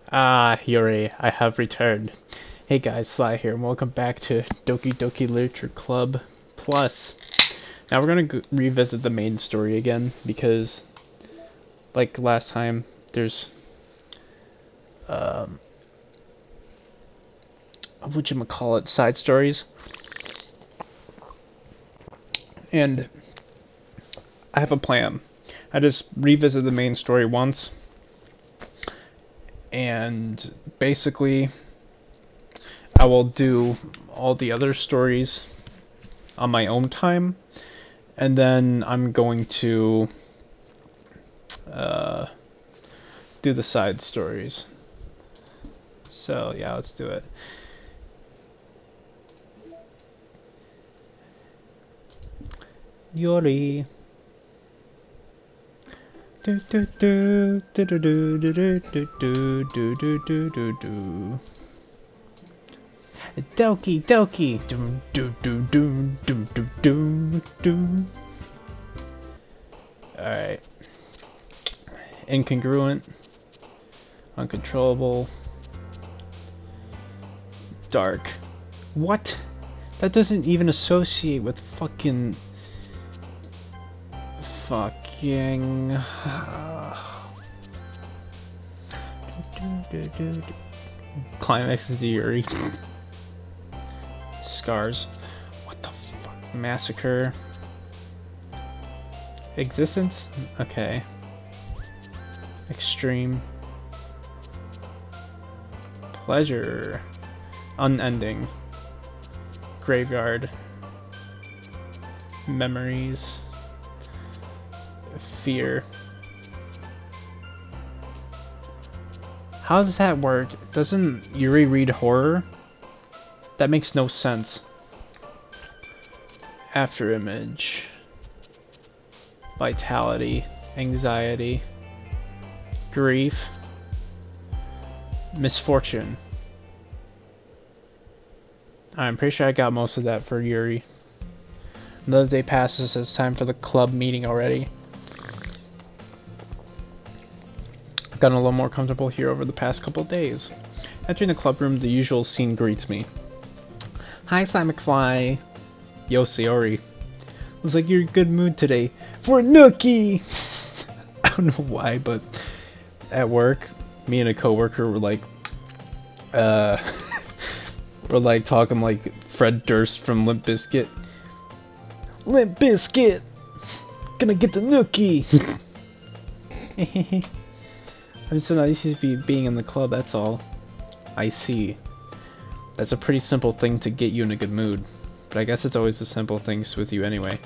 Ah, Yuri, I have returned. Hey guys, Sly here, and welcome back to Doki Literature Club Plus. Now we're gonna revisit the main story again, because, like last time, there's, whatchamacallit, side stories. And I have a plan. I just revisit the main story once, and basically I will do all the other stories on my own time, and then I'm going to do the side stories. So yeah, let's do it. Yuri. Do do do do do do do do do do do do do do. Doki Doki. Do do do do do do do do. All right. Incongruent. Uncontrollable. Dark. What? That doesn't even associate with fucking. Climax is Yuri. Scars. What the fuck? Massacre. Existence? Okay. Extreme. Pleasure. Unending. Graveyard. Memories. Fear. How does that work? Doesn't Yuri read horror? That makes no sense. After image. Vitality. Anxiety. Grief. Misfortune. I'm pretty sure I got most of that for Yuri. Another day passes, it's time for the club meeting already. I've gotten a little more comfortable here over the past couple of days. Entering the club room, the usual scene greets me. Hi, Sly McFly. Yo, Sayori. Looks like you're in a good mood today. For a nookie! I don't know why, but at work, me and a coworker were like, we're like talking like Fred Durst from Limp Bizkit. Limp Bizkit! Gonna get the nookie! I'm so nice to be being in the club, that's all. I see. That's a pretty simple thing to get you in a good mood. But I guess it's always the simple things with you anyway.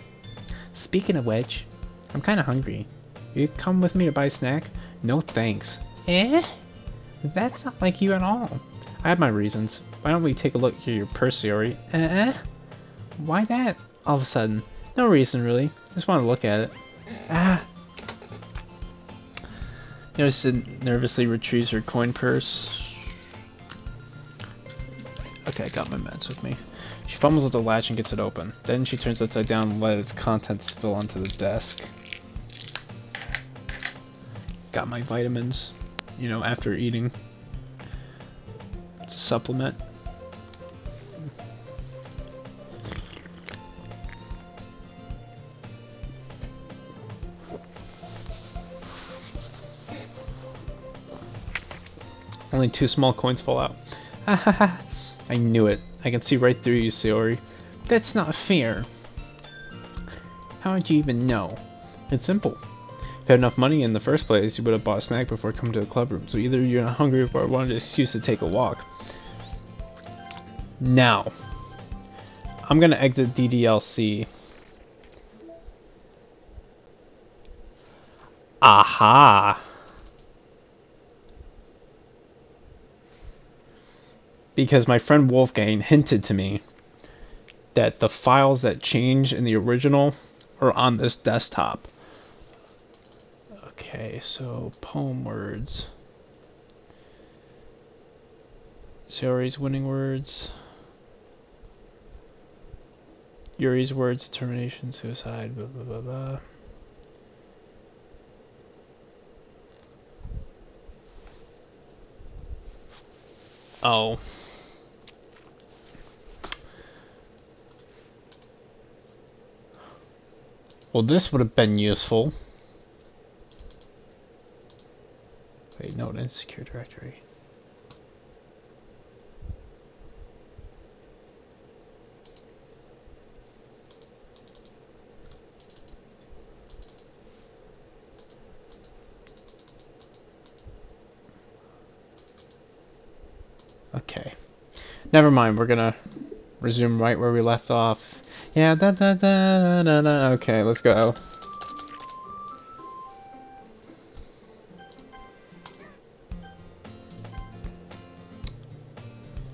Speaking of which, I'm kinda hungry. You come with me to buy a snack? No thanks. Eh? That's not like you at all. I have my reasons. Why don't we take a look at your purse, Yuri? Why that? All of a sudden. No reason, really. Just want to look at it. Ah! Innocent nervously retrieves her coin purse. Okay, I got my meds with me. She fumbles with the latch and gets it open. Then she turns upside down and let its contents spill onto the desk. Got my vitamins, you know, after eating. It's a supplement. Only 2 small coins fall out. Ha ha ha! I knew it. I can see right through you, Sayori. That's not fair. How would you even know? It's simple. If you had enough money in the first place, you would have bought a snack before coming to the club room. So either you're not hungry or wanted an excuse to take a walk. Now, I'm gonna exit DDLC. Aha! Because my friend Wolfgang hinted to me that the files that change in the original are on this desktop. Okay, so poem words. Sayori's winning words. Yuri's words, determination, suicide, blah blah blah blah. Oh. Well, this would have been useful. Wait, no, insecure directory. Okay. Never mind, we're gonna resume right where we left off. Yeah, da da da da da. Okay, let's go.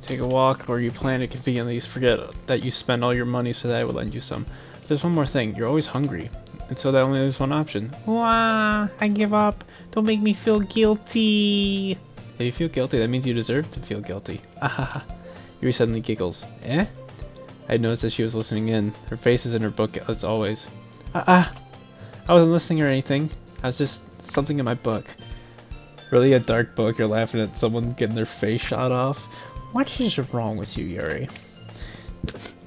Take a walk, or you plan to conveniently forget that you spend all your money so that I will lend you some. There's one more thing, you're always hungry, and so that only leaves one option. Wah! I give up. Don't make me feel guilty. If you feel guilty, that means you deserve to feel guilty. Ahaha. Yuri suddenly giggles. Eh? I noticed that she was listening in. Her face is in her book as always. I wasn't listening or anything. I was just something in my book. Really a dark book? You're laughing at someone getting their face shot off? What is wrong with you, Yuri?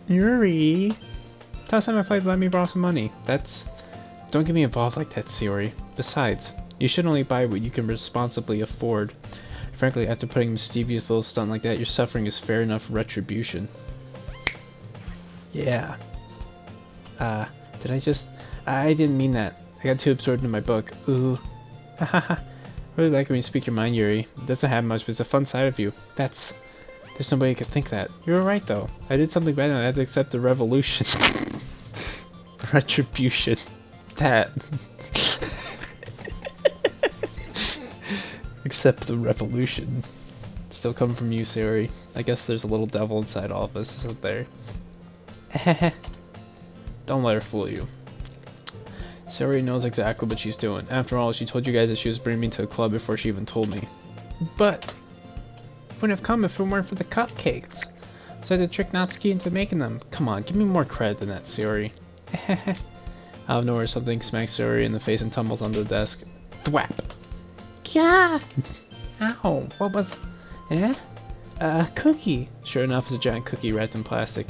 Yuri! Last time I played, let me borrow some money. Don't get me involved like that, Yuri. Besides, you should only buy what you can responsibly afford. Frankly, after putting a mischievous little stunt like that, your suffering is fair enough retribution. Yeah. I didn't mean that. I got too absorbed in my book. Ooh. Hahaha. Really like when you speak your mind, Yuri. It doesn't have much, but it's a fun side of you. There's no way you could think that. You were right, though. I did something bad and I had to accept the revolution. Retribution. That. Accept the revolution. Still come from you, Yuri. I guess there's a little devil inside all of us, isn't there? Don't let her fool you. Yuri knows exactly what she's doing. After all, she told you guys that she was bringing me to the club before she even told me. But wouldn't have come if it weren't for the cupcakes. So I had to trick Natsuki into making them. Come on, give me more credit than that, Yuri. Out of nowhere, something smacks Yuri in the face and tumbles onto the desk. Thwap! Yeah! Ow! What was... Eh? A cookie! Sure enough, it's a giant cookie wrapped in plastic.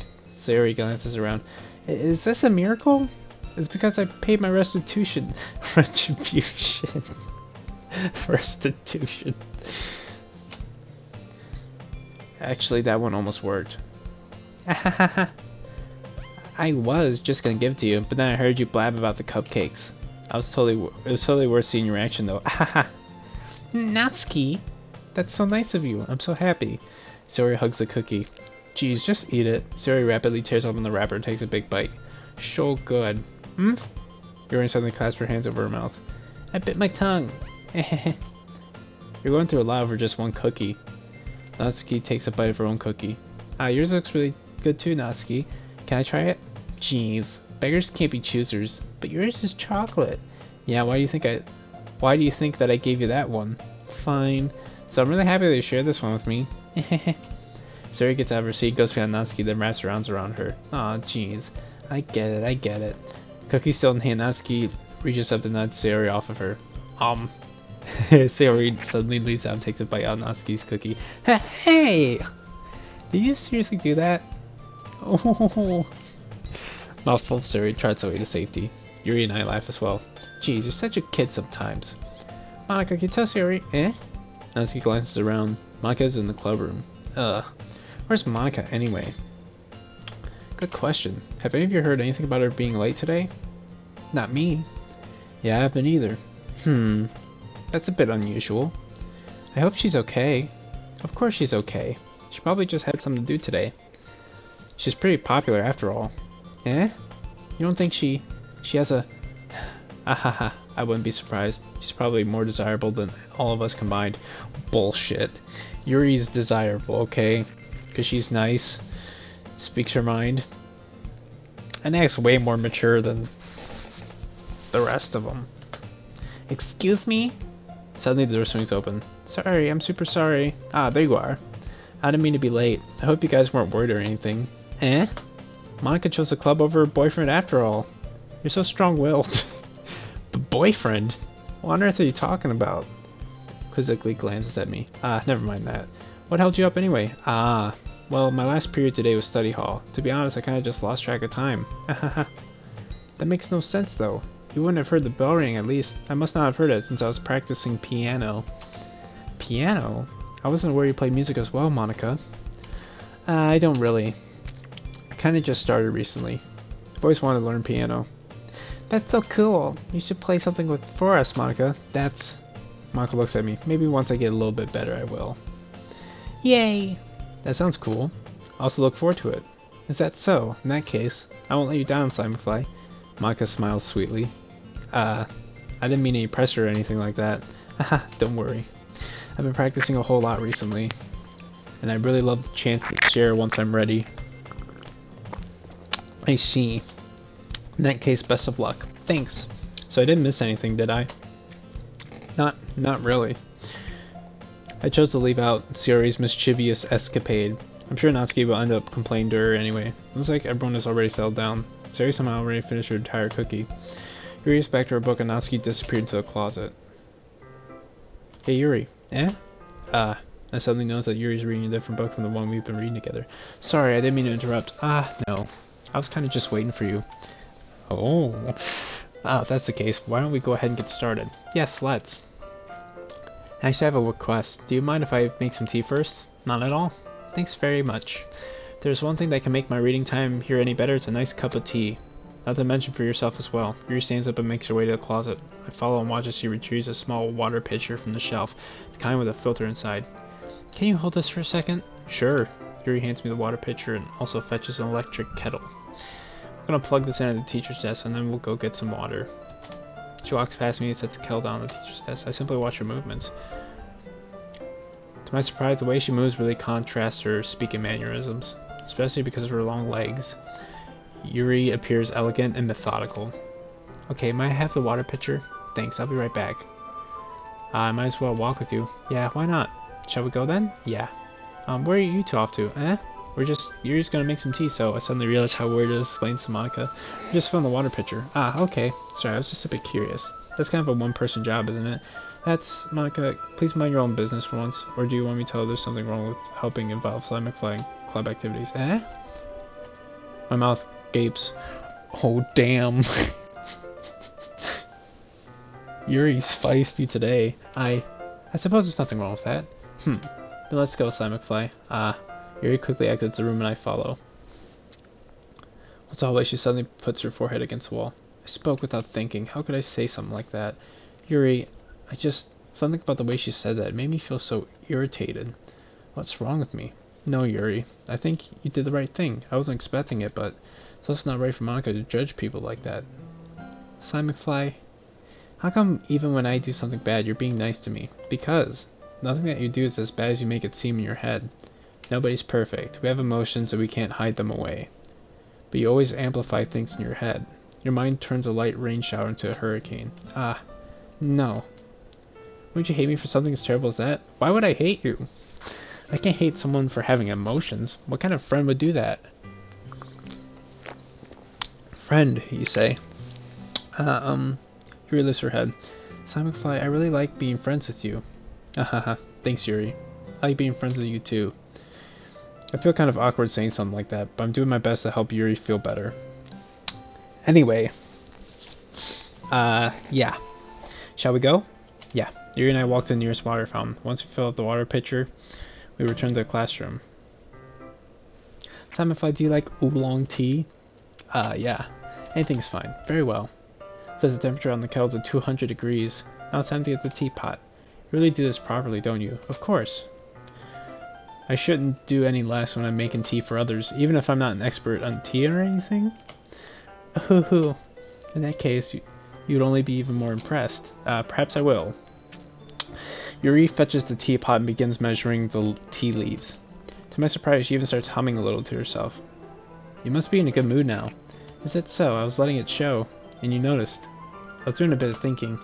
Yuri glances around. Is this a miracle? It's because I paid my restitution. Retribution. Restitution. Actually, that one almost worked. I was just gonna give it to you, but then I heard you blab about the cupcakes. It was totally worth seeing your reaction, though. Natsuki, that's so nice of you. I'm so happy. Yuri hugs the cookie. Geez, just eat it. Yuri rapidly tears open the wrapper and takes a big bite. So good. Yuri suddenly clasped her hands over her mouth. I bit my tongue. You're going through a lot over just one cookie. Natsuki takes a bite of her own cookie. Yours looks really good too, Natsuki. Can I try it? Jeez, beggars can't be choosers, but yours is chocolate. Yeah, why do you think that I gave you that one? Fine. So I'm really happy that you shared this one with me. Yuri gets out of her seat, goes behind Natsuki, then wraps her arms around her. Aw, jeez. I get it. Cookie still in hand, Natsuki reaches up to nudge Yuri off of her. Yuri suddenly leaves out and takes a bite out of Natsuki's cookie. Hey! Did you seriously do that? Oh. Mouthful of Yuri trots away to safety. Yuri and I laugh as well. Jeez, you're such a kid sometimes. Monica, can you tell Yuri? Eh? Natsuki glances around. Monica's in the club room. Where's Monica anyway? Good question. Have any of you heard anything about her being late today? Not me. Yeah, I haven't either. That's a bit unusual. I hope she's okay. Of course she's okay. She probably just had something to do today. She's pretty popular after all. Eh? You don't think she has a... Ahaha, I wouldn't be surprised. She's probably more desirable than all of us combined. Bullshit. Yuri's desirable, okay? Because she's nice, speaks her mind, and acts way more mature than the rest of them. Excuse me? Suddenly the door swings open. Sorry, I'm super sorry. There you are. I didn't mean to be late. I hope you guys weren't worried or anything. Eh? Monica chose the club over her boyfriend after all. You're so strong-willed. The boyfriend? What on earth are you talking about? Quizzically glances at me. Never mind that. What held you up anyway? Ah, well, my last period today was study hall. To be honest, I kinda just lost track of time. That makes no sense though. You wouldn't have heard the bell ring at least. I must not have heard it since I was practicing piano. Piano? I wasn't aware you played music as well, Monica. I don't really. I kinda just started recently. I've always wanted to learn piano. That's so cool. You should play something for us, Monica. Monica looks at me. Maybe once I get a little bit better, I will. Yay! That sounds cool. I also look forward to it. Is that so? In that case, I won't let you down, Sly McFly. Monica smiles sweetly. I didn't mean any pressure or anything like that. Haha, don't worry. I've been practicing a whole lot recently, and I really love the chance to share once I'm ready. I see. In that case, best of luck. Thanks. So I didn't miss anything, did I? Not really. I chose to leave out Sayori's mischievous escapade. I'm sure Natsuki will end up complaining to her anyway. Looks like everyone has already settled down. Sayori somehow already finished her entire cookie. Yuri is back to her book and Natsuki disappeared into the closet. Hey Yuri. Eh? I suddenly noticed that Yuri's reading a different book from the one we've been reading together. Sorry, I didn't mean to interrupt. No. I was kinda just waiting for you. Oh. If that's the case, why don't we go ahead and get started? Yes, let's. Actually, I have a request. Do you mind if I make some tea first? Not at all? Thanks very much. If there's one thing that can make my reading time here any better, it's a nice cup of tea. Not to mention for yourself as well. Yuri stands up and makes her way to the closet. I follow and watch as she retrieves a small water pitcher from the shelf, the kind with a filter inside. Can you hold this for a second? Sure. Yuri hands me the water pitcher and also fetches an electric kettle. I'm gonna plug this in at the teacher's desk and then we'll go get some water. She walks past me and sets the kettle down on the teacher's desk. I simply watch her movements. To my surprise, the way she moves really contrasts her speaking mannerisms, especially because of her long legs. Yuri appears elegant and methodical. Okay, might I have the water pitcher? Thanks, I'll be right back. I might as well walk with you. Yeah, why not? Shall we go then? Yeah. Where are you two off to? Yuri's gonna make some tea, so I suddenly realized how weird it is explaining to Monica. We're just filling the water pitcher. Okay. Sorry, I was just a bit curious. That's kind of a one-person job, isn't it? Monica, please mind your own business for once. Or do you want me to tell her there's something wrong with helping involve Sly McFly club activities? My mouth gapes. Oh, damn. Yuri's feisty today. I suppose there's nothing wrong with that. Then let's go, Sly McFly. Yuri quickly exits the room and I follow. Once always, she suddenly puts her forehead against the wall. I spoke without thinking. How could I say something like that? Yuri, something about the way she said that made me feel so irritated. What's wrong with me? No, Yuri. I think you did the right thing. I wasn't expecting it, but it's also not right for Monica to judge people like that. Sly McFly, how come even when I do something bad, you're being nice to me? Because nothing that you do is as bad as you make it seem in your head. Nobody's perfect. We have emotions and we can't hide them away. But you always amplify things in your head. Your mind turns a light rain shower into a hurricane. No. Wouldn't you hate me for something as terrible as that? Why would I hate you? I can't hate someone for having emotions. What kind of friend would do that? Friend, you say? Yuri lifts her head. Sly McFly, I really like being friends with you. Thanks, Yuri. I like being friends with you too. I feel kind of awkward saying something like that, but I'm doing my best to help Yuri feel better. Anyway. Yeah. Shall we go? Yeah. Yuri and I walked to the nearest water fountain. Once we filled up the water pitcher, we returned to the classroom. Sly McFly, do you like oolong tea? Yeah. Anything's fine. Very well. It says the temperature on the kettle to 200 degrees. Now it's time to get the teapot. You really do this properly, don't you? Of course. I shouldn't do any less when I'm making tea for others, even if I'm not an expert on tea or anything. In that case, you'd only be even more impressed. Perhaps I will. Yuri fetches the teapot and begins measuring the tea leaves. To my surprise, she even starts humming a little to herself. You must be in a good mood now. Is that so? I was letting it show, and you noticed. I was doing a bit of thinking.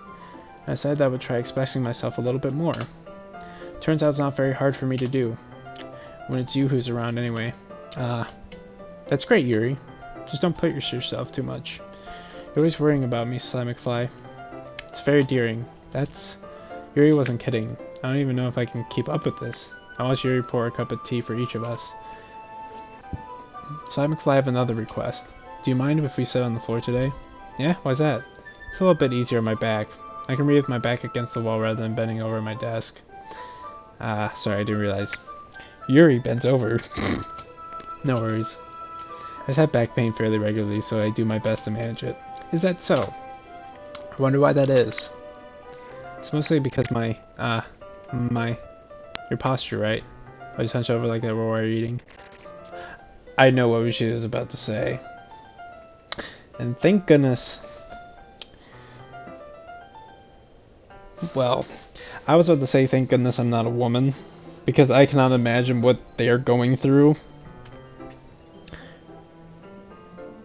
I decided that I would try expressing myself a little bit more. Turns out it's not very hard for me to do. When it's you who's around anyway. That's great, Yuri. Just don't put yourself too much. You're always worrying about me, Sly McFly. It's very endearing. Yuri wasn't kidding. I don't even know if I can keep up with this. I want Yuri to pour a cup of tea for each of us. So McFly, I have another request. Do you mind if we sit on the floor today? Yeah? Why's that? It's a little bit easier on my back. I can read with my back against the wall rather than bending over my desk. Sorry, I didn't realize. Yuri bends over. No worries. I just have back pain fairly regularly, so I do my best to manage it. Is that so? I wonder why that is. It's mostly because your posture, right? I just hunch over like that while we're eating. I know what she was about to say. And thank goodness. Well, I was about to say thank goodness I'm not a woman, because I cannot imagine what they're going through.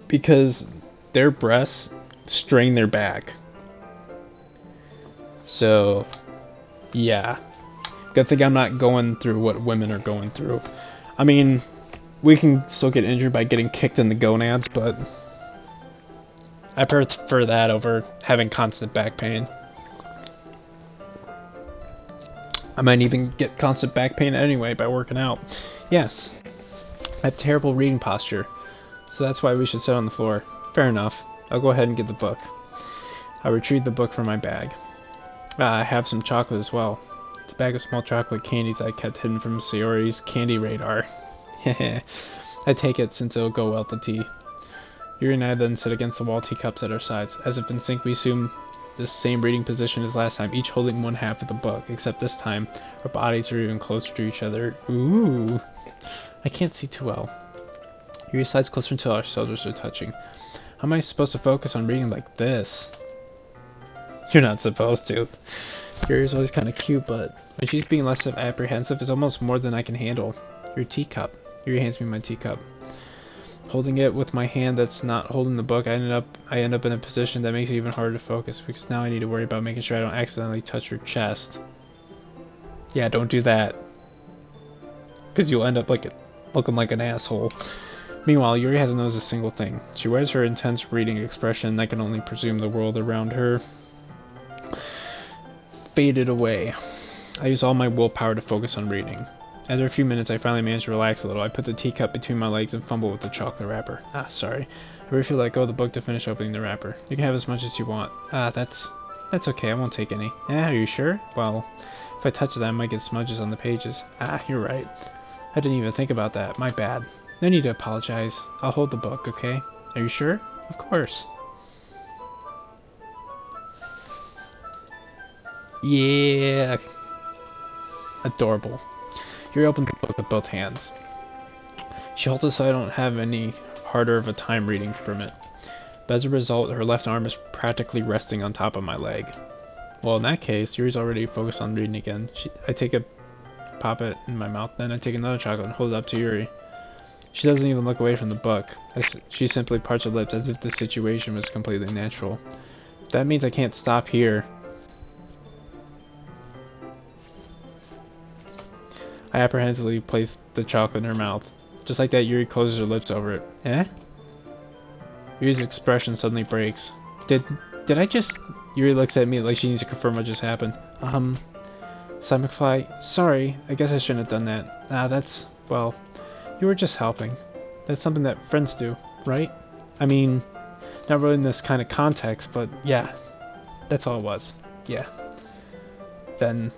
Because their breasts strain their back. So, yeah. Good thing I'm not going through what women are going through. I mean, we can still get injured by getting kicked in the gonads, but I prefer that over having constant back pain. I might even get constant back pain anyway by working out. Yes, I have terrible reading posture, so that's why we should sit on the floor. Fair enough. I'll go ahead and get the book. I retrieved the book from my bag. I have some chocolate as well. It's a bag of small chocolate candies I kept hidden from Sayori's candy radar. I take it since it'll go well with the tea. Yuri and I then sit against the wall, teacups at our sides. As if in sync, we assume the same reading position as last time, each holding one half of the book, except this time our bodies are even closer to each other. Ooh, I can't see too well. Yuri slides closer until our shoulders are touching. How am I supposed to focus on reading like this? You're not supposed to. Yuri's always kind of cute, but when she's being less apprehensive, it's almost more than I can handle. Your teacup. Yuri hands me my teacup. Holding it with my hand that's not holding the book, I end up in a position that makes it even harder to focus, because now I need to worry about making sure I don't accidentally touch her chest. Yeah, don't do that, because you'll end up looking like an asshole. Meanwhile, Yuri hasn't noticed a single thing. She wears her intense reading expression, and I can only presume the world around her faded away. I use all my willpower to focus on reading. After a few minutes, I finally manage to relax a little. I put the teacup between my legs and fumble with the chocolate wrapper. Sorry. I briefly let go of the book to finish opening the wrapper. You can have as much as you want. That's okay. I won't take any. Are you sure? Well, if I touch that, I might get smudges on the pages. You're right. I didn't even think about that. My bad. No need to apologize. I'll hold the book, okay? Are you sure? Of course. Yeah. Adorable. Yuri opens the book with both hands. She holds it so I don't have any harder of a time reading from it. But as a result, her left arm is practically resting on top of my leg. Well, in that case, Yuri's already focused on reading again. I take a pop it in my mouth, then I take another chocolate and hold it up to Yuri. She doesn't even look away from the book. She simply parts her lips as if the situation was completely natural. That means I can't stop here. I apprehensively place the chocolate in her mouth. Just like that, Yuri closes her lips over it. Eh? Yuri's expression suddenly breaks. Did I just... Yuri looks at me like she needs to confirm what just happened. Simon McFly, sorry, I guess I shouldn't have done that. Well, you were just helping. That's something that friends do, right? I mean, not really in this kind of context, but yeah, that's all it was. Yeah. Then...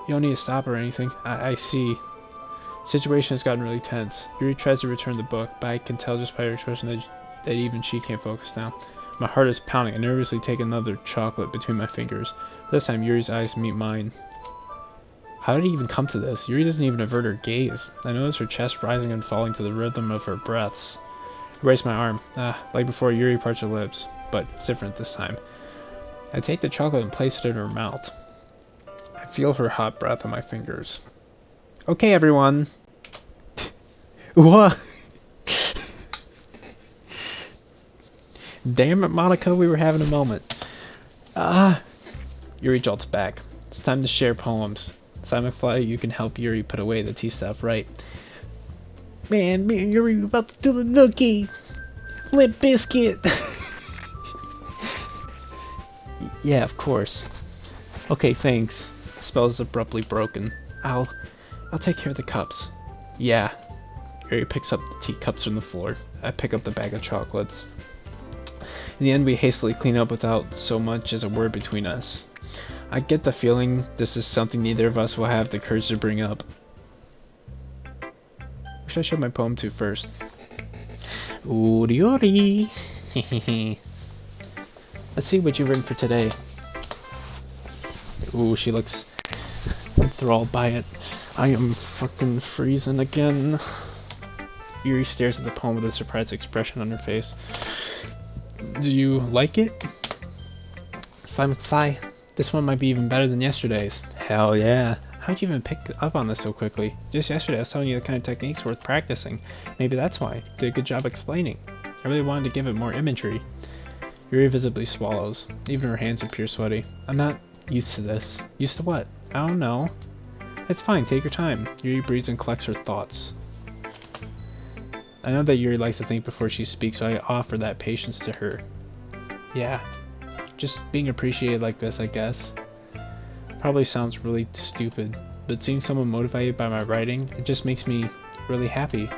You don't need to stop or anything. I see. The situation has gotten really tense. Yuri tries to return the book, but I can tell just by her expression that even she can't focus now. My heart is pounding. I nervously take another chocolate between my fingers. This time, Yuri's eyes meet mine. How did he even come to this? Yuri doesn't even avert her gaze. I notice her chest rising and falling to the rhythm of her breaths. I raise my arm. Like before, Yuri parts her lips, but it's different this time. I take the chocolate and place it in her mouth. Feel her hot breath on my fingers. Okay, everyone. What? Damn it, Monica, we were having a moment. Yuri jolts back. It's time to share poems. Simon McFly, you can help Yuri put away the tea stuff, right? Man, me and Yuri were about to do the nookie. Limp biscuit. Yeah, of course. Okay, thanks. The spell is abruptly broken. I'll take care of the cups. Yeah. Yuri picks up the teacups from the floor. I pick up the bag of chocolates. In the end, we hastily clean up without so much as a word between us. I get the feeling this is something neither of us will have the courage to bring up. Who should I show my poem to first? Ooh, Yuri! Let's see what you've written for today. Ooh, she looks enthralled by it. I am fucking freezing again. Yuri stares at the poem with a surprised expression on her face. Do you like it? Slime McFly, this one might be even better than yesterday's. Hell yeah. How'd you even pick up on this so quickly? Just yesterday I was telling you the kind of techniques worth practicing. Maybe that's why. You did a good job explaining. I really wanted to give it more imagery. Yuri visibly swallows. Even her hands appear sweaty. I'm not used to this. Used to what? I don't know. It's fine, take your time. Yuri breathes and collects her thoughts. I know that Yuri likes to think before she speaks, so I offer that patience to her. Yeah, just being appreciated like this, I guess. Probably sounds really stupid, but seeing someone motivated by my writing, it just makes me really happy.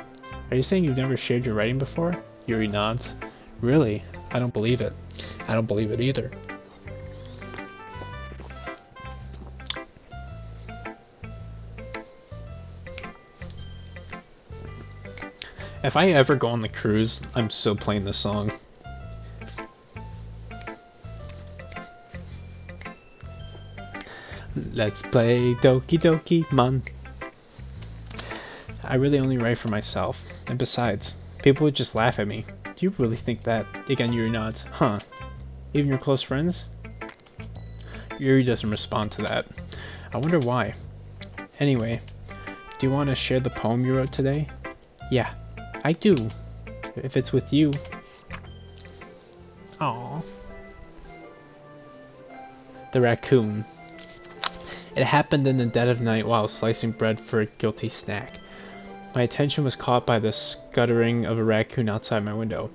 Are you saying you've never shared your writing before? Yuri nods. Really? I don't believe it. I don't believe it either. If I ever go on the cruise, I'm so playing this song. Let's play Doki Doki Mon. I really only write for myself. And besides, people would just laugh at me. Do you really think that? Again, Yuri nods. Huh. Even your close friends? Yuri doesn't respond to that. I wonder why. Anyway, do you want to share the poem you wrote today? Yeah. I do, if it's with you. Aww. The raccoon. It happened in the dead of night while slicing bread for a guilty snack. My attention was caught by the scuttering of a raccoon outside my window.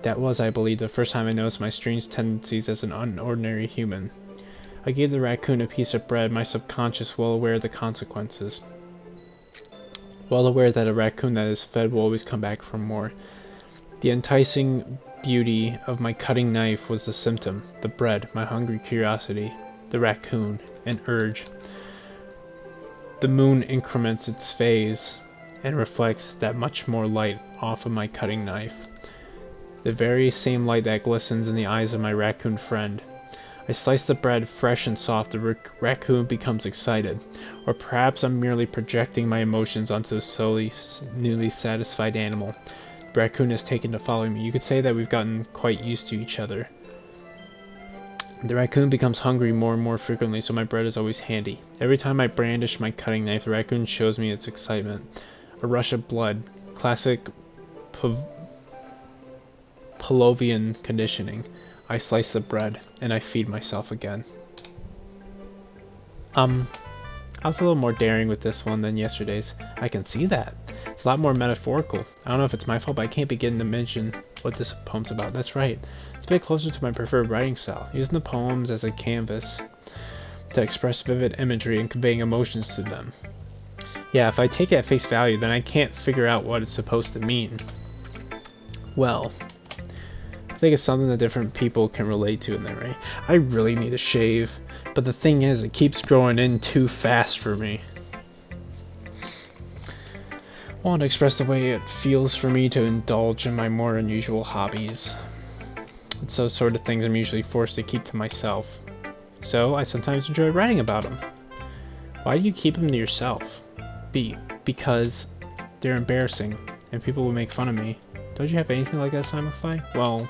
That was, I believe, the first time I noticed my strange tendencies as an unordinary human. I gave the raccoon a piece of bread, my subconscious well aware of the consequences. Well aware that a raccoon that is fed will always come back for more. The enticing beauty of my cutting knife was the symptom, the bread, my hungry curiosity, the raccoon, an urge. The moon increments its phase and reflects that much more light off of my cutting knife. The very same light that glistens in the eyes of my raccoon friend. I slice the bread fresh and soft, the raccoon becomes excited. Or perhaps I'm merely projecting my emotions onto the newly satisfied animal. The raccoon has taken to following me. You could say that we've gotten quite used to each other. The raccoon becomes hungry more and more frequently, so my bread is always handy. Every time I brandish my cutting knife, the raccoon shows me its excitement. A rush of blood. Classic Pavlovian conditioning. I slice the bread, and I feed myself again. I was a little more daring with this one than yesterday's. I can see that. It's a lot more metaphorical. I don't know if it's my fault, but I can't begin to mention what this poem's about. That's right. It's a bit closer to my preferred writing style, using the poems as a canvas to express vivid imagery and conveying emotions to them. Yeah, if I take it at face value, then I can't figure out what it's supposed to mean. Well, I think it's something that different people can relate to in there, right? I really need a shave, but the thing is, it keeps growing in too fast for me. I want to express the way it feels for me to indulge in my more unusual hobbies. It's those sort of things I'm usually forced to keep to myself. So, I sometimes enjoy writing about them. Why do you keep them to yourself? Because they're embarrassing, and people will make fun of me. Don't you have anything like that, Slime McFly? Well,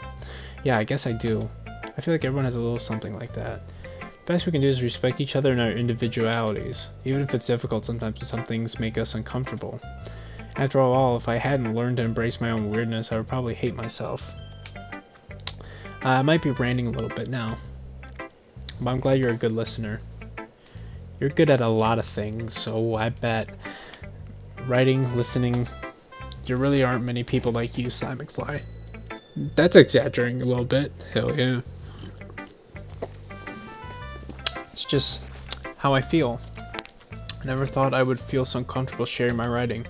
yeah, I guess I do. I feel like everyone has a little something like that. The best we can do is respect each other and our individualities. Even if it's difficult, sometimes some things make us uncomfortable. After all, if I hadn't learned to embrace my own weirdness, I would probably hate myself. I might be ranting a little bit now, but I'm glad you're a good listener. You're good at a lot of things, so I bet writing, listening, there really aren't many people like you, Slime McFly. That's exaggerating a little bit. Hell yeah. It's just how I feel. I never thought I would feel so comfortable sharing my writing,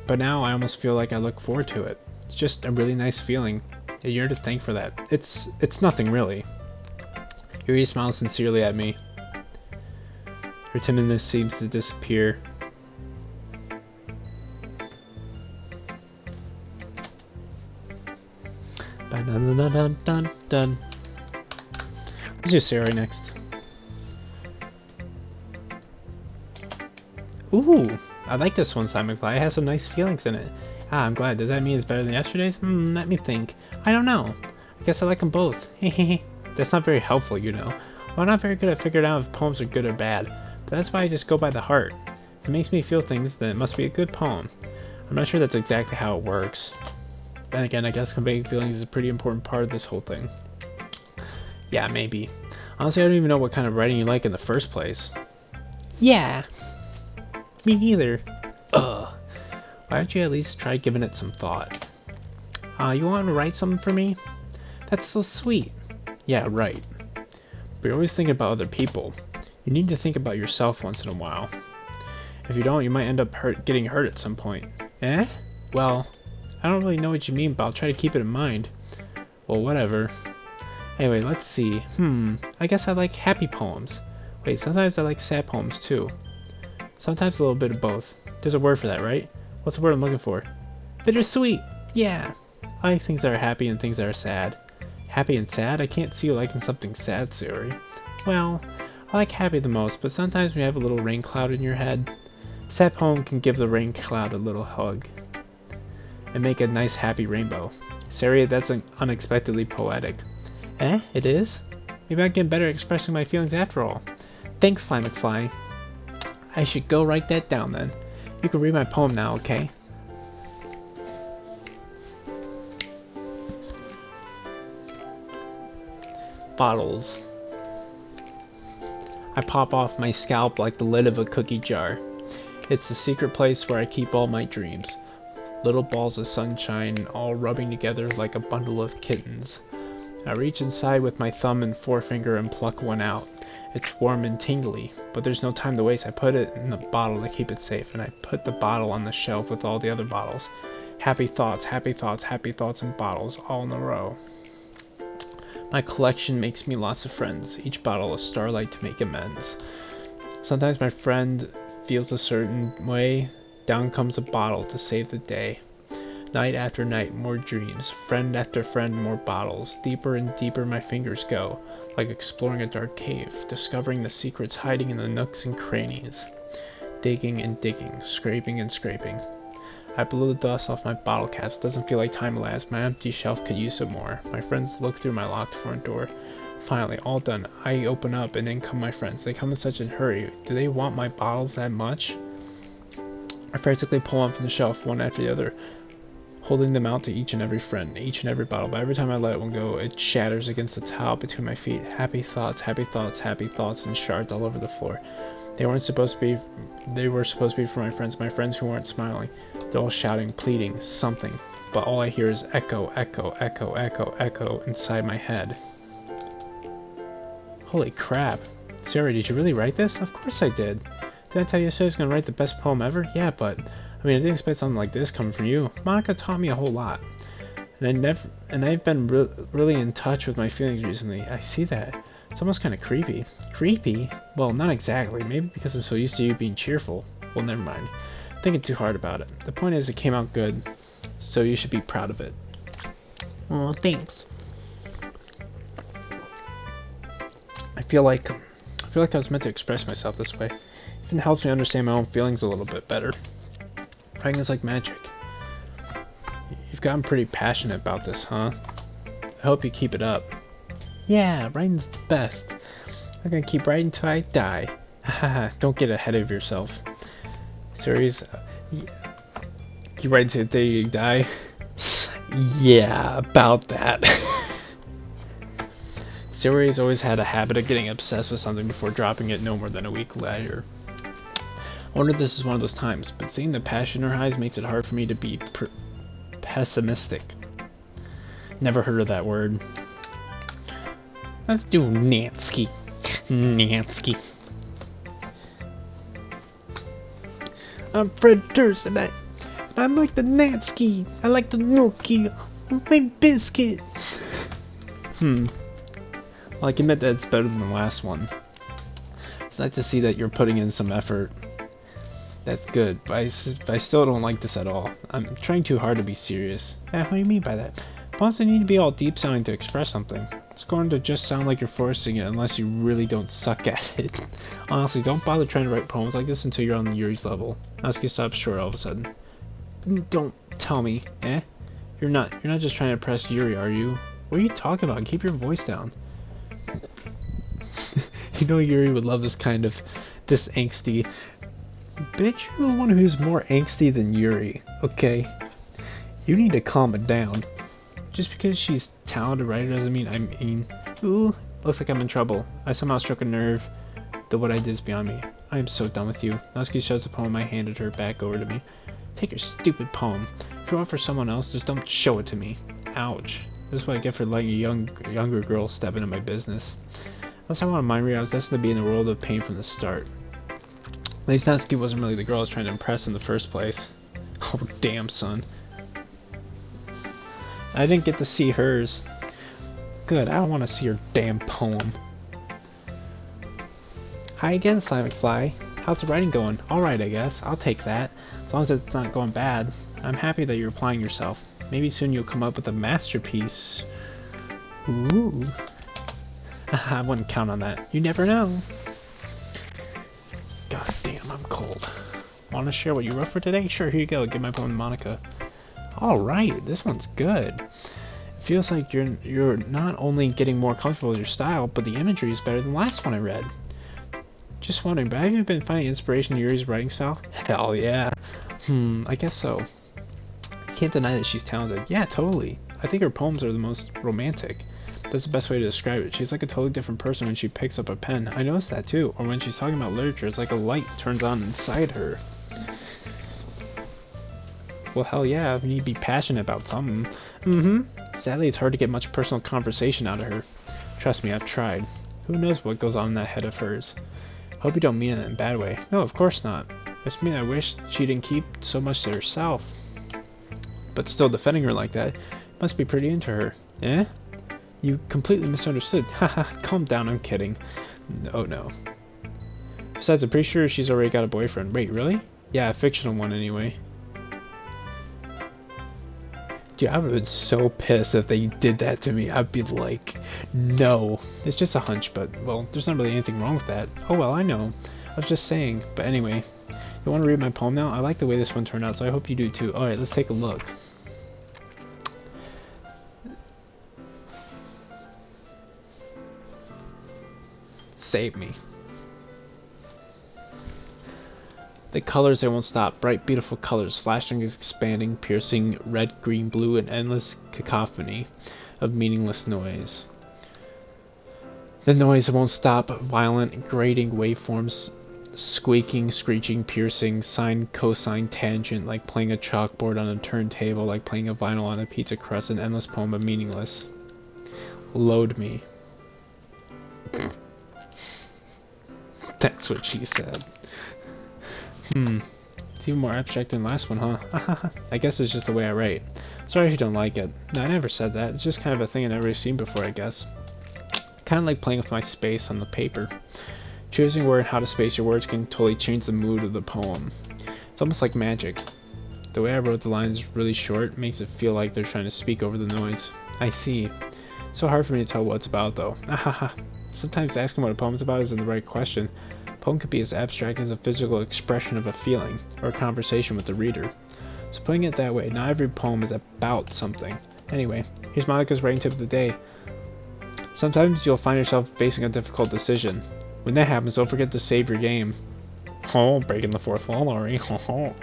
but now I almost feel like I look forward to it. It's just a really nice feeling, and you're to thank for that. It's nothing really. Yuri smiles sincerely at me. Her timidness seems to disappear. Dun. Let's do Sarah next. Ooh, I like this one, Simon McFly. It has some nice feelings in it. Ah, I'm glad. Does that mean it's better than yesterday's? Let me think. I don't know. I guess I like them both. Hehehe. That's not very helpful, you know. Well, I'm not very good at figuring out if poems are good or bad. But that's why I just go by the heart. If it makes me feel things, then it must be a good poem. I'm not sure that's exactly how it works. Then again, I guess conveying feelings is a pretty important part of this whole thing. Yeah, maybe. Honestly, I don't even know what kind of writing you like in the first place. Yeah. Me neither. Ugh. Why don't you at least try giving it some thought? You want to write something for me? That's so sweet. Yeah, right. But you're always thinking about other people. You need to think about yourself once in a while. If you don't, you might end up getting hurt at some point. Eh? Well, I don't really know what you mean, but I'll try to keep it in mind. Well, whatever. Anyway, let's see. I guess I like happy poems. Wait, sometimes I like sad poems too. Sometimes a little bit of both. There's a word for that, right? What's the word I'm looking for? Bittersweet! Yeah! I like things that are happy and things that are sad. Happy and sad? I can't see you liking something sad, Yuri. Well, I like happy the most, but sometimes when you have a little rain cloud in your head, a sad poem can give the rain cloud a little hug and make a nice happy rainbow. Sari, that's unexpectedly poetic. Eh? It is? Maybe I'm getting better at expressing my feelings after all. Thanks, Slime McFly. I should go write that down then. You can read my poem now, okay? Bottles. I pop off my scalp like the lid of a cookie jar. It's the secret place where I keep all my dreams. Little balls of sunshine all rubbing together like a bundle of kittens. I reach inside with my thumb and forefinger and pluck one out. It's warm and tingly, but there's no time to waste. I put it in a bottle to keep it safe, and I put the bottle on the shelf with all the other bottles. Happy thoughts, happy thoughts, happy thoughts, and bottles all in a row. My collection makes me lots of friends, each bottle a starlight to make amends. Sometimes my friend feels a certain way, down comes a bottle to save the day. Night after night, more dreams, friend after friend, more bottles. Deeper and deeper my fingers go, like exploring a dark cave, discovering the secrets hiding in the nooks and crannies. Digging and digging, scraping and scraping. I blow the dust off my bottle caps. Doesn't feel like time elapsed. My empty shelf could use some more. My friends look through my locked front door. Finally, all done. I open up and in come my friends. They come in such a hurry. Do they want my bottles that much? I frantically pull them from the shelf, one after the other, holding them out to each and every friend, each and every bottle. But every time I let one go, it shatters against the tile between my feet. Happy thoughts, and shards all over the floor. They were supposed to be for my friends who weren't smiling. They're all shouting, pleading, something. But all I hear is echo, echo, echo, echo, echo inside my head. Holy crap. Sarah, did you really write this? Of course I did. Didn't I tell you I was going to write the best poem ever? Yeah, but I didn't expect something like this coming from you. Monica taught me a whole lot. And I've been really in touch with my feelings recently. I see that. It's almost kind of creepy. Creepy? Well, not exactly. Maybe because I'm so used to you being cheerful. Well, never mind. I'm thinking too hard about it. The point is, it came out good, so you should be proud of it. Oh, thanks. I feel like I was meant to express myself this way. It even helps me understand my own feelings a little bit better. Writing is like magic. You've gotten pretty passionate about this, huh? I hope you keep it up. Yeah, writing's the best. I'm gonna keep writing till I die. Haha, don't get ahead of yourself. Series, you write till the day you die? Yeah, about that. Sari's always had a habit of getting obsessed with something before dropping it no more than a week later. I wonder if this is one of those times, but seeing the passion in her eyes makes it hard for me to be pessimistic. Never heard of that word. Let's do Nansky. Nansky. I'm Fred Durst, and I like the Natski. I like the Doki. My biscuit. Well, I can admit that it's better than the last one. It's nice to see that you're putting in some effort. That's good, but I still don't like this at all. I'm trying too hard to be serious. What do you mean by that? Poems don't need to be all deep sounding to express something. It's going to just sound like you're forcing it unless you really don't suck at it. Honestly, don't bother trying to write poems like this until you're on Yuri's level. Natsuki stops short all of a sudden. Don't tell me, eh? You're not just trying to impress Yuri, are you? What are you talking about? Keep your voice down. You know Yuri would love this angsty. Bitch, you're the one who's more angsty than Yuri, okay? You need to calm it down. Just because she's talented writer doesn't mean ooh, looks like I'm in trouble. I somehow struck a nerve, though what I did is beyond me. I am so done with you. Natsuki shows the poem I handed her back over to me. Take your stupid poem. If you want for someone else, just don't show it to me. Ouch. This is what I get for letting a younger girl step into my business. Last time I want to mind read, I was destined to be in the world of pain from the start. At least Natsuki wasn't really the girl I was trying to impress in the first place. Oh damn, son. I didn't get to see hers. Good, I don't want to see her damn poem. Hi again, Slimic Fly. How's the writing going? Alright, I guess. I'll take that. As long as it's not going bad. I'm happy that you're applying yourself. Maybe soon you'll come up with a masterpiece. Ooh. I wouldn't count on that. You never know. God damn, I'm cold. Want to share what you wrote for today? Sure, here you go. Give my poem to Monica. Alright, this one's good. It feels like you're not only getting more comfortable with your style, but the imagery is better than the last one I read. Just wondering, but have you been finding inspiration in Yuri's writing style? Hell yeah. I guess so. I can't deny that she's talented. Yeah, totally. I think her poems are the most romantic. That's the best way to describe it. She's like a totally different person when she picks up a pen. I noticed that too. Or when she's talking about literature, it's like a light turns on inside her. Well, hell yeah, we need to be passionate about something. Sadly, it's hard to get much personal conversation out of her. Trust me, I've tried. Who knows what goes on in that head of hers. Hope you don't mean it in a bad way. No, of course not. Just mean I wish she didn't keep so much to herself. But still defending her like that must be pretty into her. Eh? You completely misunderstood. Haha, calm down, I'm kidding. Oh no. Besides, I'm pretty sure she's already got a boyfriend. Wait, really? Yeah, a fictional one anyway. Dude, I would have been so pissed if they did that to me. I'd be like, no. It's just a hunch, but, well, there's not really anything wrong with that. Oh, well, I know. I was just saying. But anyway, you want to read my poem now? I like the way this one turned out, so I hope you do too. Alright, let's take a look. Save me. The colors, they won't stop. Bright, beautiful colors, flashing, expanding, piercing, red, green, blue, an endless cacophony of meaningless noise. The noise won't stop. Violent, grating waveforms, squeaking, screeching, piercing, sine, cosine, tangent, like playing a chalkboard on a turntable, like playing a vinyl on a pizza crust, an endless poem of meaningless. Load me. That's what she said. It's even more abstract than the last one, huh? I guess it's just the way I write. Sorry if you don't like it. No, I never said that. It's just kind of a thing I've never seen before, I guess. Kind of like playing with my space on the paper. Choosing where and how to space your words can totally change the mood of the poem. It's almost like magic. The way I wrote the lines really short makes it feel like they're trying to speak over the noise. I see. So hard for me to tell what it's about, though. Sometimes asking what a poem's about isn't the right question. A poem could be as abstract as a physical expression of a feeling, or a conversation with the reader. So putting it that way, not every poem is about something. Anyway, here's Monica's writing tip of the day. Sometimes you'll find yourself facing a difficult decision. When that happens, don't forget to save your game. Oh, breaking the fourth wall, Laurie. You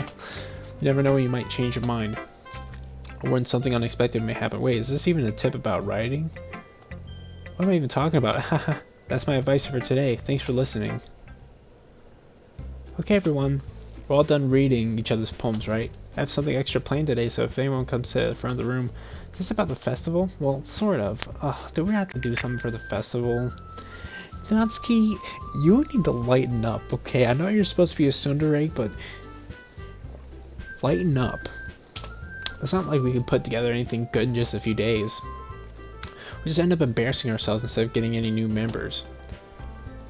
never know when you might change your mind. Or when something unexpected may happen. Wait, is this even a tip about writing? What am I even talking about? That's my advice for today. Thanks for listening. Okay, everyone. We're all done reading each other's poems, right? I have something extra planned today, so if anyone comes sit at the front of the room... Is this about the festival? Well, sort of. Do we have to do something for the festival? Natsuki, you need to lighten up, okay? I know you're supposed to be a tsundere, but... Lighten up. It's not like we could put together anything good in just a few days. We just end up embarrassing ourselves instead of getting any new members.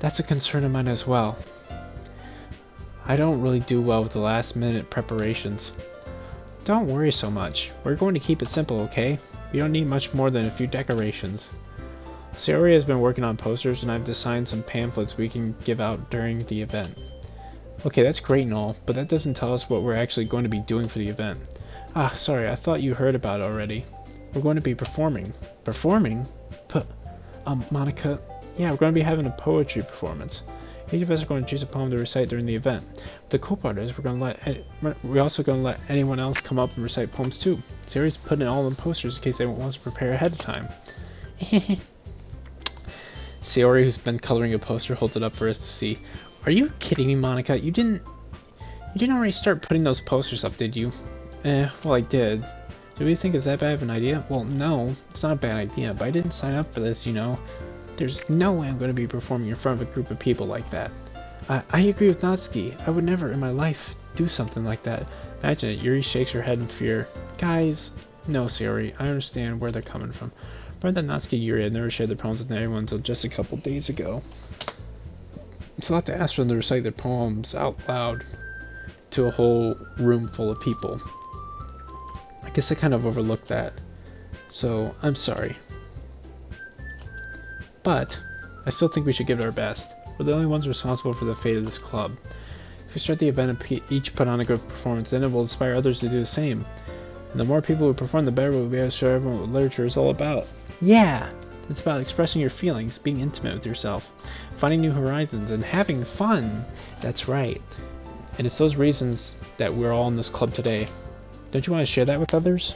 That's a concern of mine as well. I don't really do well with the last minute preparations. Don't worry so much. We're going to keep it simple, okay? We don't need much more than a few decorations. Yuri has been working on posters, and I've designed some pamphlets we can give out during the event. Okay, that's great and all, but that doesn't tell us what we're actually going to be doing for the event. Ah, sorry, I thought you heard about it already. We're going to be performing. Performing? Monica, yeah, we're going to be having a poetry performance. Each of us are going to choose a poem to recite during the event. The cool part is we're also going to let anyone else come up and recite poems too. Yuri's putting it all in posters in case anyone wants to prepare ahead of time. Yuri, who's been coloring a poster, holds it up for us to see. Are you kidding me, Monica? You didn't already start putting those posters up, did you? Well, I did. Do we think it's that bad of an idea? Well, no, it's not a bad idea, but I didn't sign up for this, you know. There's no way I'm going to be performing in front of a group of people like that. I agree with Natsuki. I would never in my life do something like that. Imagine it. Yuri shakes her head in fear. Guys, no, Yuri. I understand where they're coming from. Remember that Natsuki and Yuri had never shared their poems with anyone until just a couple days ago. It's a lot to ask for them to recite their poems out loud to a whole room full of people. I guess I kind of overlooked that. So, I'm sorry. But I still think we should give it our best. We're the only ones responsible for the fate of this club. If we start the event and each put on a good performance, then it will inspire others to do the same. And the more people who perform, the better we'll be able to show everyone what literature is all about. Yeah! It's about expressing your feelings, being intimate with yourself, finding new horizons, and having fun! That's right. And it's those reasons that we're all in this club today. Don't you want to share that with others?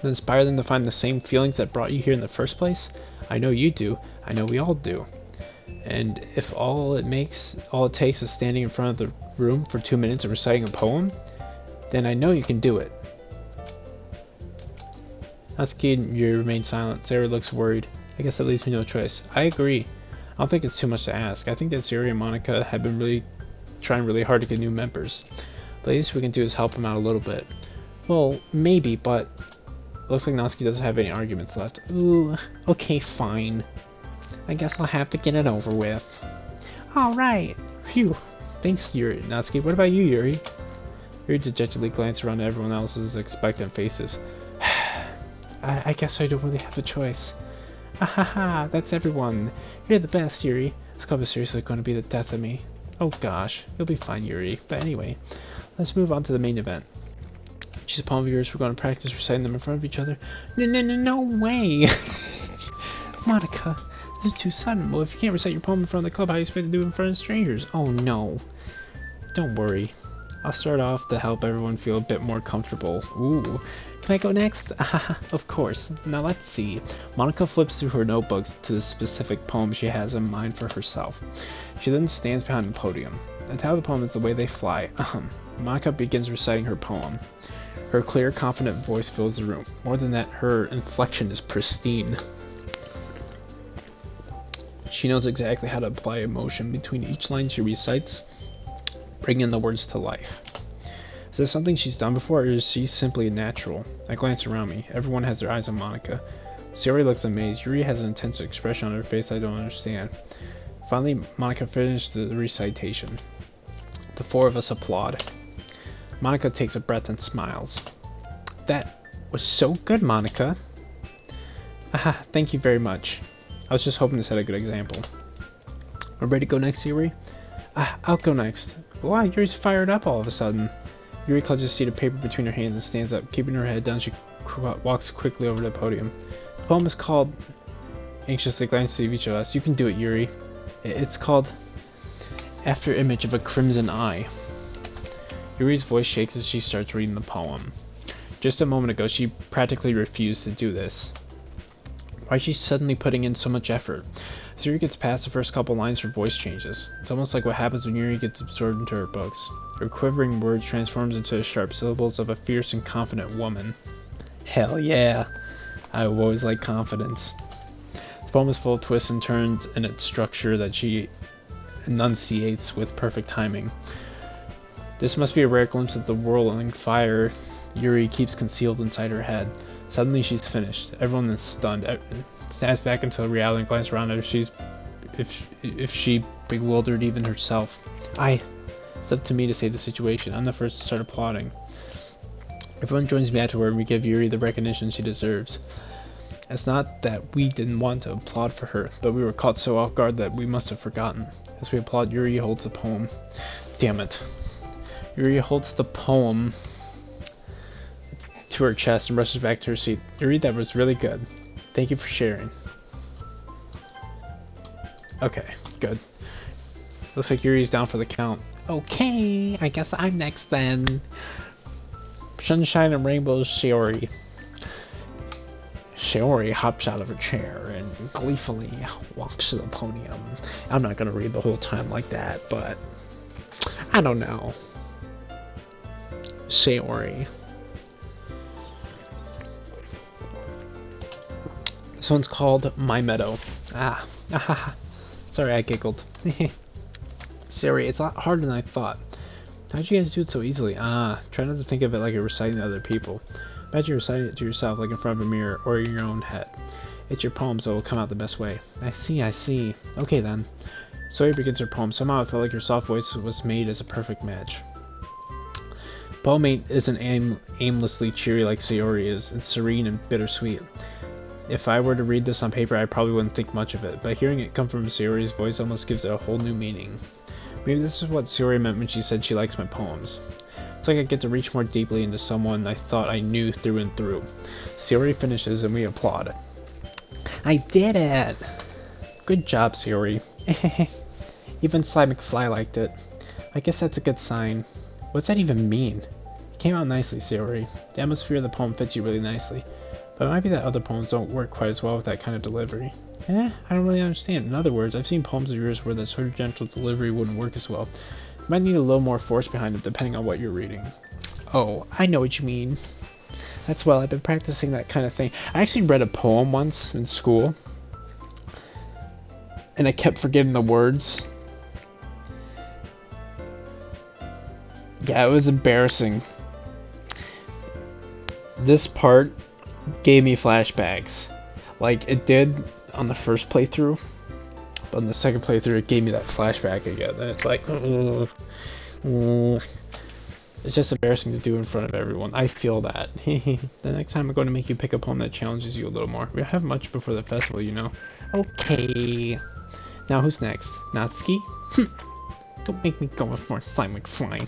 To inspire them to find the same feelings that brought you here in the first place? I know you do. I know we all do. And if all it takes is standing in front of the room for 2 minutes and reciting a poem, then I know you can do it. Natsuki and Yuri remain silent. Sarah looks worried. I guess that leaves me no choice. I agree. I don't think it's too much to ask. I think that Yuri and Monica have been trying really hard to get new members. The least we can do is help them out a little bit. Well, maybe, but looks like Natsuki doesn't have any arguments left. Ooh, okay, fine. I guess I'll have to get it over with. Alright. Phew. Thanks, Yuri. Natsuki, what about you, Yuri? Yuri dejectedly glanced around at everyone else's expectant faces. I guess I don't really have a choice. Ahaha, that's everyone. You're the best, Yuri. This club is seriously going to be the death of me. Oh gosh, you'll be fine, Yuri. But anyway, let's move on to the main event. Choose a poem of yours. We're going to practice reciting them in front of each other. No way! Monica, this is too sudden. Well, if you can't recite your poem in front of the club, how do you expect to do it in front of strangers? Oh no. Don't worry. I'll start off to help everyone feel a bit more comfortable. Ooh. Can I go next? Of course. Now let's see. Monica flips through her notebooks to the specific poem she has in mind for herself. She then stands behind the podium. The title of the poem is The Way They Fly. Monica begins reciting her poem. Her clear, confident voice fills the room. More than that, her inflection is pristine. She knows exactly how to apply emotion between each line she recites, bringing the words to life. Is this something she's done before, or is she simply a natural? I glance around me. Everyone has their eyes on Monica. Yuri looks amazed. Yuri has an intense expression on her face I don't understand. Finally, Monica finished the recitation. The four of us applaud. Monica takes a breath and smiles. That was so good, Monica. Thank you very much. I was just hoping to set a good example. Are we ready to go next, Yuri? I'll go next. Wow, Yuri's fired up all of a sudden. Yuri clutches a sheet of paper between her hands and stands up. Keeping her head down, she walks quickly over to the podium. The poem is called... Anxiously glancing at each of us. You can do it, Yuri. It's called... After Image of a Crimson Eye. Yuri's voice shakes as she starts reading the poem. Just a moment ago, she practically refused to do this. Why is she suddenly putting in so much effort? As Yuri gets past the first couple lines, her voice changes. It's almost like what happens when Yuri gets absorbed into her books. Her quivering words transforms into the sharp syllables of a fierce and confident woman. Hell yeah! I've always liked confidence. The poem is full of twists and turns in its structure that she enunciates with perfect timing. This must be a rare glimpse of the whirling fire Yuri keeps concealed inside her head. Suddenly she's finished. Everyone is stunned. Snaps back into reality and glances around if she bewildered even herself. It's up to me to save the situation. I'm the first to start applauding. Everyone joins me afterward and we give Yuri the recognition she deserves. It's not that we didn't want to applaud for her, but we were caught so off guard that we must have forgotten. As we applaud, Yuri holds the poem. Damn it. Yuri holds the poem to her chest and rushes back to her seat. Yuri, that was really good. Thank you for sharing. Okay, good. Looks like Yuri's down for the count. Okay, I guess I'm next then. Sunshine and Rainbows, Shiori. Shiori hops out of her chair and gleefully walks to the podium. I'm not gonna read the whole time like that, but I don't know. Shiori. This one's called My Meadow. Sorry, I giggled. Shiori, it's a lot harder than I thought. How'd you guys do it so easily? Try not to think of it like you're reciting to other people. Imagine you're reciting it to yourself, like in front of a mirror or in your own head. It's your poem, so it'll come out the best way. I see. Okay then. Sawyer begins her poem. Somehow it felt like your soft voice was made as a perfect match. Poem isn't aimlessly cheery like Sayori is. It's serene and bittersweet. If I were to read this on paper, I probably wouldn't think much of it, but hearing it come from Sayori's voice almost gives it a whole new meaning. Maybe this is what Sayori meant when she said she likes my poems. It's like I get to reach more deeply into someone I thought I knew through and through. Sayori finishes and we applaud. I did it! Good job, Sayori. Even Sly McFly liked it. I guess that's a good sign. What's that even mean? It came out nicely, Sayori. The atmosphere of the poem fits you really nicely. But it might be that other poems don't work quite as well with that kind of delivery. I don't really understand. In other words, I've seen poems of yours where that sort of gentle delivery wouldn't work as well. You might need a little more force behind it depending on what you're reading. Oh, I know what you mean. That's well, I've been practicing that kind of thing. I actually read a poem once in school, and I kept forgetting the words. Yeah, it was embarrassing. This part gave me flashbacks. Like, it did on the first playthrough, but on the second playthrough it gave me that flashback again. And it's like, it's just embarrassing to do in front of everyone. I feel that. The next time I'm going to make you pick a poem that challenges you a little more. We don't have much before the festival, you know. Okay. Now who's next? Natsuki? Don't make me go with more Sly McFly.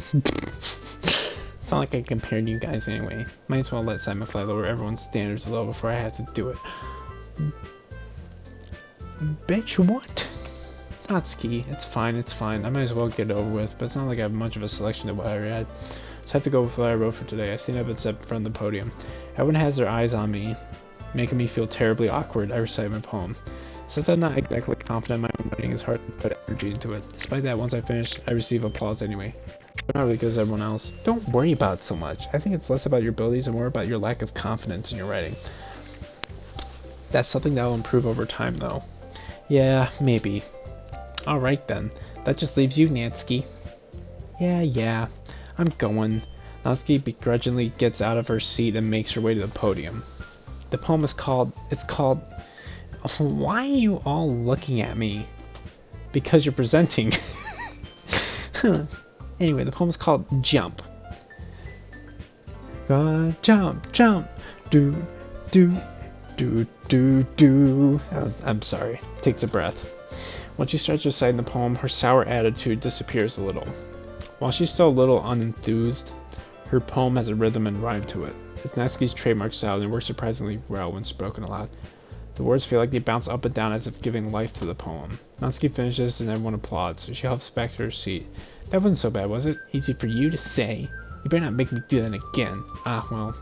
It's not like I compared you guys anyway. Might as well let Sly McFly lower everyone's standards a little before I have to do it. Bitch, what? Natsuki, it's fine. I might as well get it over with, but it's not like I have much of a selection of what I read. Just have to go with what I wrote for today. I stand up and step in front of the podium. Everyone has their eyes on me, making me feel terribly awkward. I recite my poem. Since I'm not exactly confident in my own writing, it's hard to put energy into it. Despite that, once I finish, I receive applause anyway. Not really good as everyone else. Don't worry about it so much. I think it's less about your abilities and more about your lack of confidence in your writing. That's something that will improve over time, though. Yeah, maybe. Alright then. That just leaves you, Natsuki. Yeah. I'm going. Natsuki begrudgingly gets out of her seat and makes her way to the podium. The poem is called... Why are you all looking at me? Because you're presenting. Anyway, the poem is called Jump. Jump, do. I'm sorry. Takes a breath. Once she starts reciting the poem, her sour attitude disappears a little. While she's still a little unenthused, her poem has a rhythm and rhyme to it. It's Natsuki's trademark style and it works surprisingly well when spoken aloud. The words feel like they bounce up and down as if giving life to the poem. Natsuki finishes and everyone applauds, so she hops back to her seat. That wasn't so bad, was it? Easy for you to say. You better not make me do that again. Well.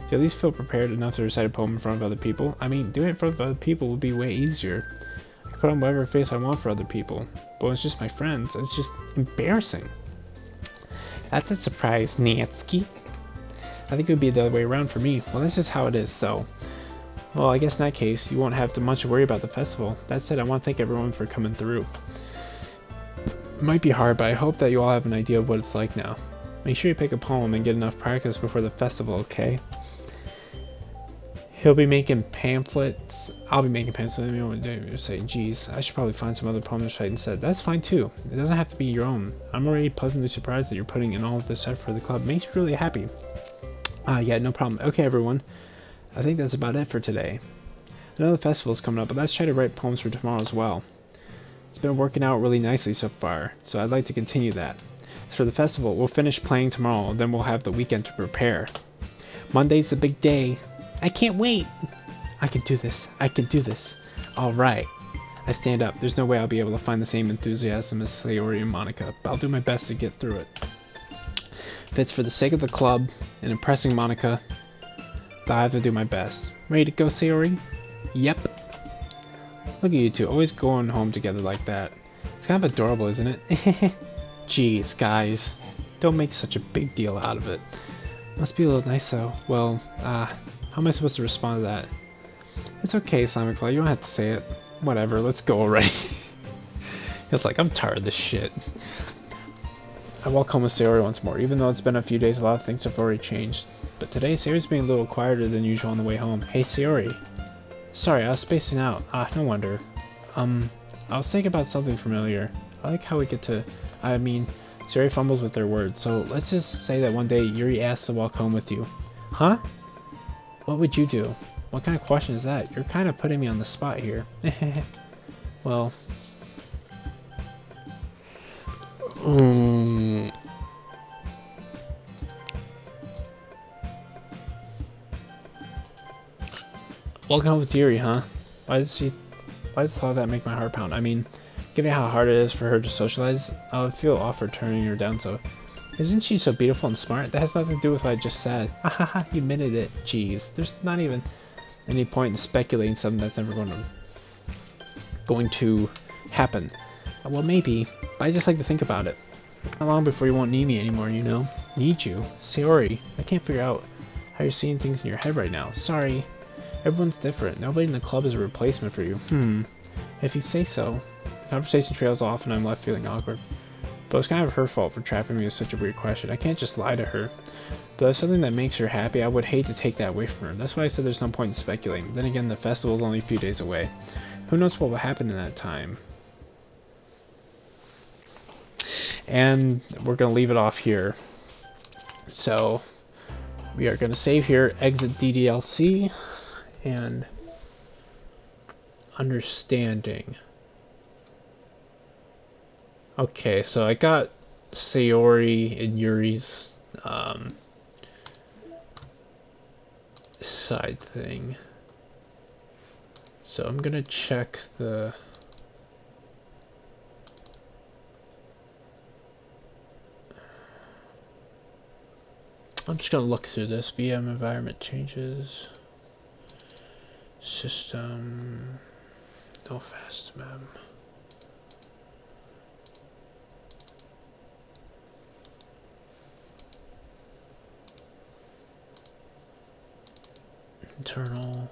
Do you at least feel prepared enough to recite a poem in front of other people? I mean, doing it in front of other people would be way easier. I can put on whatever face I want for other people. But when it's just my friends, it's just embarrassing. That's a surprise, Natsuki. I think it would be the other way around for me. Well, that's just how it is, so... Well, I guess in that case, you won't have to much worry about the festival. That said, I want to thank everyone for coming through. It might be hard, but I hope that you all have an idea of what it's like now. Make sure you pick a poem and get enough practice before the festival, okay? He'll be making pamphlets. I'll be making pamphlets. You're saying, geez, I should probably find some other poem to recite instead. That's fine too. It doesn't have to be your own. I'm already pleasantly surprised that you're putting in all of this effort for the club. It makes me really happy. Yeah, no problem. Okay, everyone. I think that's about it for today. I know the festival's coming up, but let's try to write poems for tomorrow as well. It's been working out really nicely so far, so I'd like to continue that. As for the festival, we'll finish playing tomorrow, then we'll have the weekend to prepare. Monday's the big day. I can't wait! I can do this. I can do this. Alright. I stand up. There's no way I'll be able to find the same enthusiasm as Sayori and Monica, but I'll do my best to get through it. If it's for the sake of the club and impressing Monica, I have to do my best. Ready to go, Sayori? Yep. Look at you two, always going home together like that. It's kind of adorable, isn't it? Jeez, guys. Don't make such a big deal out of it. Must be a little nice though. Well, how am I supposed to respond to that? It's okay, Slime McFly, you don't have to say it. Whatever, let's go already. It's like, I'm tired of this shit. I walk home with Sayori once more. Even though it's been a few days, a lot of things have already changed. But today, Sayori's being a little quieter than usual on the way home. Hey, Sayori. Sorry, I was spacing out. No wonder. I was thinking about something familiar. I like how we get to... Sayori fumbles with their words, so let's just say that one day Yuri asks to walk home with you. Huh? What would you do? What kind of question is that? You're kind of putting me on the spot here. Well... Walking home with Yuri, huh? Why does the thought of that make my heart pound? I mean, given how hard it is for her to socialize, I would feel awful turning her down so... Isn't she so beautiful and smart? That has nothing to do with what I just said. Hahaha, you admitted it. Jeez, there's not even any point in speculating something that's never going to happen. Well, maybe, but I just like to think about it. Not long before you won't need me anymore, you know? Need you? Sayori, I can't figure out how you're seeing things in your head right now. Sorry. Everyone's different. Nobody in the club is a replacement for you. If you say so. The conversation trails off and I'm left feeling awkward. But it's kind of her fault for trapping me with such a weird question. I can't just lie to her. But if something that makes her happy, I would hate to take that away from her. That's why I said there's no point in speculating. Then again, the festival's only a few days away. Who knows what will happen in that time? And we're going to leave it off here. So, we are going to save here, exit DDLC, and understanding. Okay, so I got Sayori and Yuri's side thing. So I'm gonna check the... I'm just gonna look through this. VM environment changes. System... No fast mem. Internal.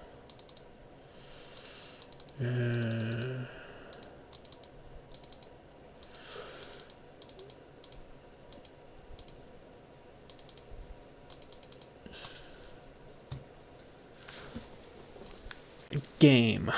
Game.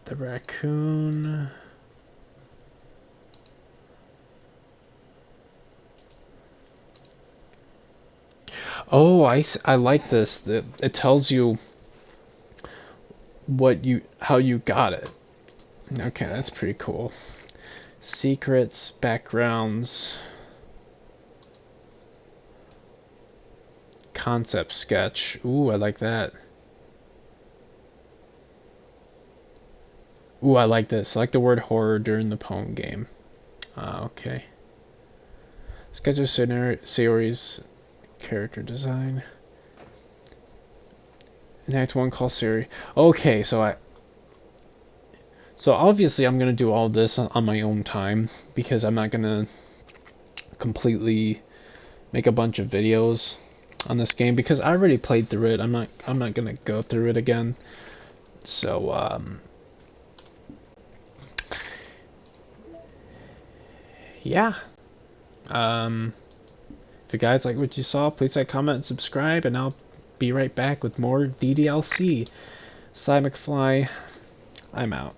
The raccoon. Oh, I like this. It tells you how you got it. Okay, that's pretty cool. Secrets, backgrounds, concept sketch. Ooh, I like that. Ooh, I like this. Select the word horror during the poem game. Okay. Sketch of Sayori's character design. In Act 1, call Sayori. Okay, so So obviously I'm going to do all this on my own time, because I'm not going to completely make a bunch of videos on this game, because I already played through it. I'm not going to go through it again. So yeah. If you guys like what you saw, please like, comment, and subscribe, and I'll be right back with more DDLC. Cy McFly, I'm out.